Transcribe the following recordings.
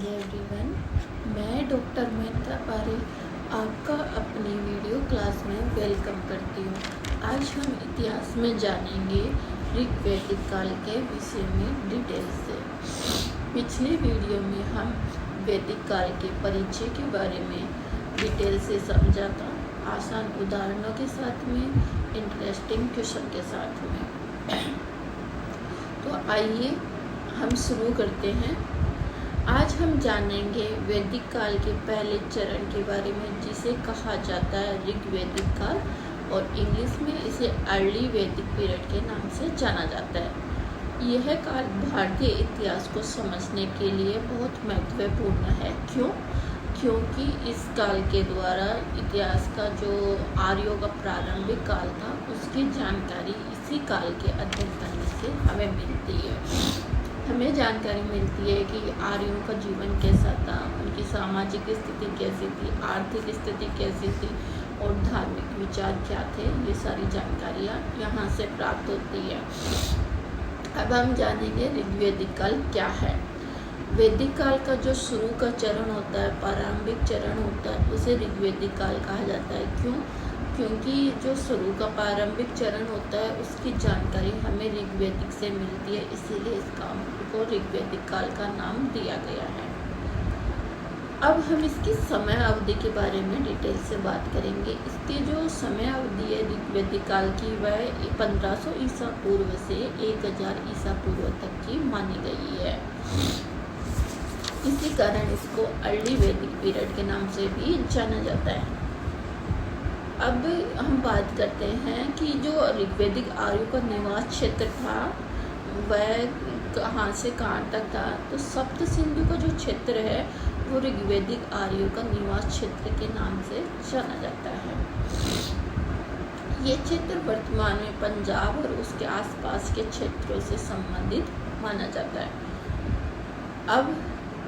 Morning everyone. मैं doctor Mehta Pareek आपका अपनी वीडियो क्लास में वेलकम करती हूँ। आज हम इतिहास में जानेंगे ऋग वैदिक काल के विषय में डिटेल से। पिछले वीडियो में हम वैदिक काल के परिचय के बारे में डिटेल से समझा था, आसान उदाहरणों के साथ में, इंटरेस्टिंग क्वेश्चन के साथ में। तो आइए हम शुरू करते हैं। आज हम जानेंगे वैदिक काल के पहले चरण के बारे में, जिसे कहा जाता है ऋग वैदिक काल, और इंग्लिश में इसे अर्ली वैदिक पीरियड के नाम से जाना जाता है। यह काल भारतीय इतिहास को समझने के लिए बहुत महत्वपूर्ण है। क्योंकि इस काल के द्वारा इतिहास का जो आर्यों का प्रारंभिक काल था, उसकी जानकारी इसी काल के अध्ययन करने से हमें मिलती है। हमें जानकारी मिलती है कि आर्यों का जीवन कैसा था, उनकी सामाजिक स्थिति कैसी थी, आर्थिक स्थिति कैसी थी और धार्मिक विचार क्या थे। ये सारी जानकारियाँ यहाँ से प्राप्त होती है। अब हम जानेंगे ऋग्वैदिक काल क्या है। वैदिक काल का जो शुरू का चरण होता है, प्रारंभिक चरण होता है, उसे ऋग्वैदिक काल कहा जाता है। क्योंकि जो शुरू का प्रारंभिक चरण होता है, उसकी जानकारी हमें ऋग्वैदिक से मिलती है, इसीलिए इस काल को ऋग्वैदिक काल का नाम दिया गया है। अब हम इसकी समय अवधि के बारे में डिटेल से बात करेंगे। इसकी जो समय अवधि है ऋग्वैदिक काल की, वह 1500 ईसा पूर्व से 1000 ईसा पूर्व तक की मानी गई है। इसी कारण इसको अर्ली वैदिक पीरियड के नाम से भी जाना जाता है। अब हम बात करते हैं कि जो ऋग्वैदिक आर्यों का निवास क्षेत्र था, वह कहाँ से कहाँ तक था। तो सप्त सिंधु का जो क्षेत्र है, वो ऋग्वैदिक आर्यों का निवास क्षेत्र के नाम से जाना जाता है। ये क्षेत्र वर्तमान में पंजाब और उसके आसपास के क्षेत्रों से संबंधित माना जाता है। अब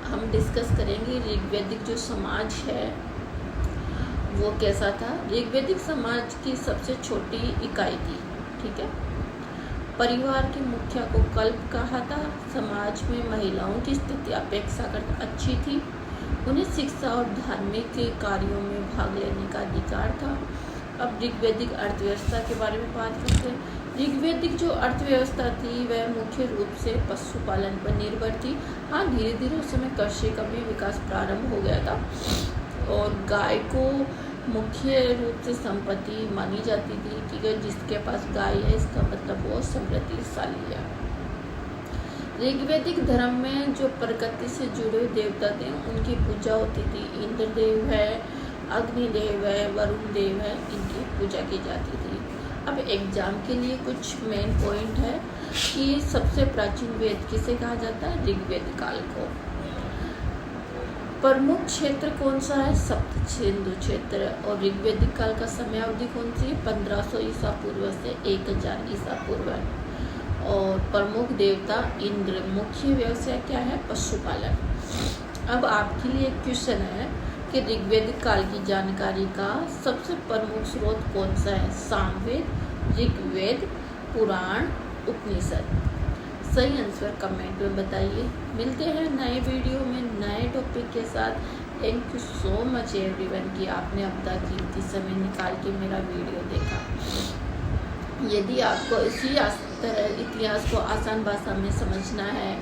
हम डिस्कस करेंगे ऋग्वैदिक जो समाज है वो कैसा था। ऋग्वैदिक समाज की सबसे छोटी इकाई थी, ठीक है। परिवार के मुखिया को कल्प कहा था। समाज में महिलाओं की स्थिति अपेक्षाकृत अच्छी थी। उन्हें शिक्षा और धार्मिक कार्यों में भाग लेने का अधिकार था। अब ऋग्वैदिक अर्थव्यवस्था के बारे में बात करते हैं। ऋग्वैदिक जो अर्थव्यवस्था थी, वह मुख्य रूप से पशुपालन पर निर्भर थी। हाँ, धीरे धीरे उस समय कृषि का भी विकास प्रारंभ हो गया था, और गाय को मुख्य रूप से संपत्ति मानी जाती थी कि जिसके पास गाय है, इसका मतलब वो समृद्धिशाली है। ऋग्वैदिक धर्म में जो प्रकृति से जुड़े देवता थे, उनकी पूजा होती थी। इंद्रदेव है, अग्निदेव है, वरुण देव है, इनकी पूजा की जाती थी। अब एग्जाम के लिए कुछ मेन पॉइंट है कि सबसे प्राचीन वेद किसे कहा जाता है? ऋग्वेद काल को। प्रमुख क्षेत्र कौन सा है? सप्त सिंधु क्षेत्र। और ऋग्वैदिक काल का समय अवधि कौन सी है? 1500 ईसा पूर्व से 1000 ईसा पूर्व। और प्रमुख देवता इंद्र। मुख्य व्यवसाय क्या है? पशुपालन। अब आपके लिए एक क्वेश्चन है कि ऋग्वैदिक काल की जानकारी का सबसे प्रमुख स्रोत कौन सा है? सामवेद, ऋग्वेद, पुराण, उपनिषद। सही आंसर कमेंट में बताइए। मिलते हैं नए वीडियो में नए टॉपिक के साथ। Thank you so much everyone कि आपने अपना कीमती समय निकाल के मेरा वीडियो देखा। यदि आपको इसी तरह इतिहास को आसान भाषा में समझना है,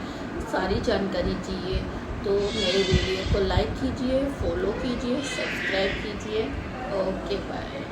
सारी जानकारी चाहिए, तो मेरे वीडियो को लाइक कीजिए, फॉलो कीजिए, सब्सक्राइब कीजिए। Okay, bye.